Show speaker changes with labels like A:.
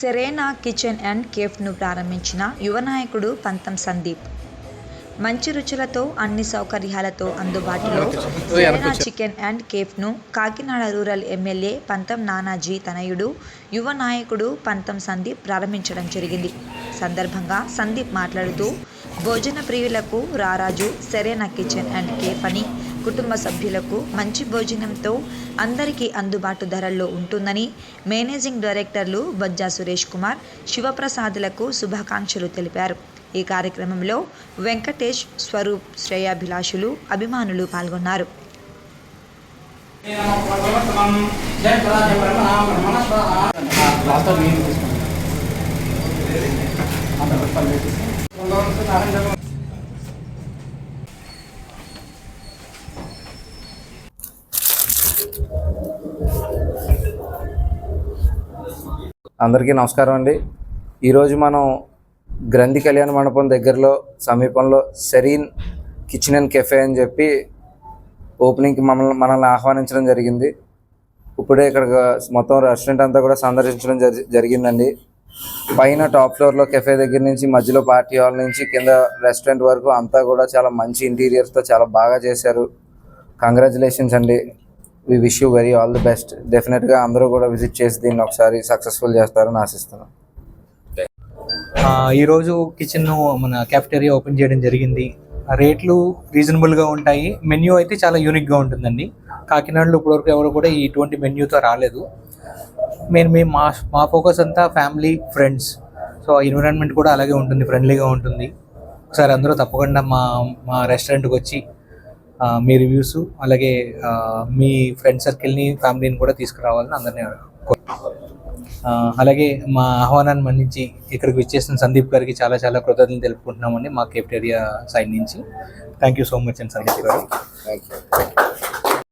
A: Serena kitchen and కేఫ్ను ప్రారంభించిన యువ నాయకుడు పంతం సందీప్. మంచి రుచులతో, అన్ని సౌకర్యాలతో అందుబాటులో సెరెనా చికెన్ అండ్ కేఫ్ను కాకినాడ రూరల్ ఎమ్మెల్యే పంతం నానాజీ తనయుడు, యువ నాయకుడు పంతం సందీప్ ప్రారంభించడం జరిగింది. సందర్భంగా సందీప్ మాట్లాడుతూ, భోజన ప్రియులకు రారాజు సెరెనా కిచెన్ అండ్ కేఫ్ అని, కుటుంబ సభ్యులకు మంచి భోజనంతో అందరికీ అందుబాటు ధరల్లో ఉంటుందని మేనేజింగ్ డైరెక్టర్లు బొజ్జా సురేష్ కుమార్, శివప్రసాద్లకు శుభాకాంక్షలు తెలిపారు. ఈ కార్యక్రమంలో వెంకటేష్, స్వరూప్, శ్రేయాభిలాషులు, అభిమానులు పాల్గొన్నారు.
B: అందరికీ నమస్కారం అండి. ఈరోజు మనం గ్రంథి కళ్యాణ మండపం దగ్గరలో సమీపంలో సెరీన్ కిచెన్ అండ్ కెఫే అని చెప్పి ఓపెనింగ్కి మనల్ని ఆహ్వానించడం జరిగింది. ఇప్పుడే ఇక్కడ మొత్తం రెస్టారెంట్ అంతా కూడా సందర్శించడం జరిగిందండి. పైన టాప్ ఫ్లోర్లో కెఫే దగ్గర నుంచి, మధ్యలో పార్టీ హాల్ నుంచి కింద రెస్టారెంట్ వరకు అంతా కూడా చాలా మంచి ఇంటీరియర్స్తో చాలా బాగా చేశారు. కంగ్రాచులేషన్స్ అండి. We wish you very all the best. డెఫినెట్గా అందరూ కూడా విజిట్ చేసి దీన్ని ఒకసారి సక్సెస్ఫుల్ చేస్తారని ఆశిస్తున్నాను.
C: ఈరోజు కిచెన్ మన క్యాఫెటేరియా ఓపెన్ చేయడం జరిగింది. రేట్లు రీజనబుల్గా ఉంటాయి. మెన్యూ అయితే చాలా యూనిక్గా ఉంటుందండి. కాకినాడలో ఇప్పటివరకు ఎవరు కూడా ఇటువంటి మెన్యూతో రాలేదు. మేము మా ఫోకస్ అంతా ఫ్యామిలీ, ఫ్రెండ్స్. సో ఎన్విరాన్మెంట్ కూడా అలాగే ఉంటుంది, ఫ్రెండ్లీగా ఉంటుంది. ఒకసారి అందరూ తప్పకుండా మా రెస్టారెంట్కి వచ్చి మీ రివ్యూస్, అలాగే మీ ఫ్రెండ్ సర్కిల్ని, ఫ్యామిలీని కూడా తీసుకురావాలని అందరినీ అలాగే మా ఆహ్వానాన్ని మన్నించి ఇక్కడికి వచ్చేసిన సందీప్ గారికి చాలా చాలా కృతజ్ఞతలు తెలుపుకుంటున్నామండి మా కేఫెటేరియా సైడ్ నుంచి. థ్యాంక్ యూ సో మచ్ అండి సందీప్ గారు.
B: Thank you.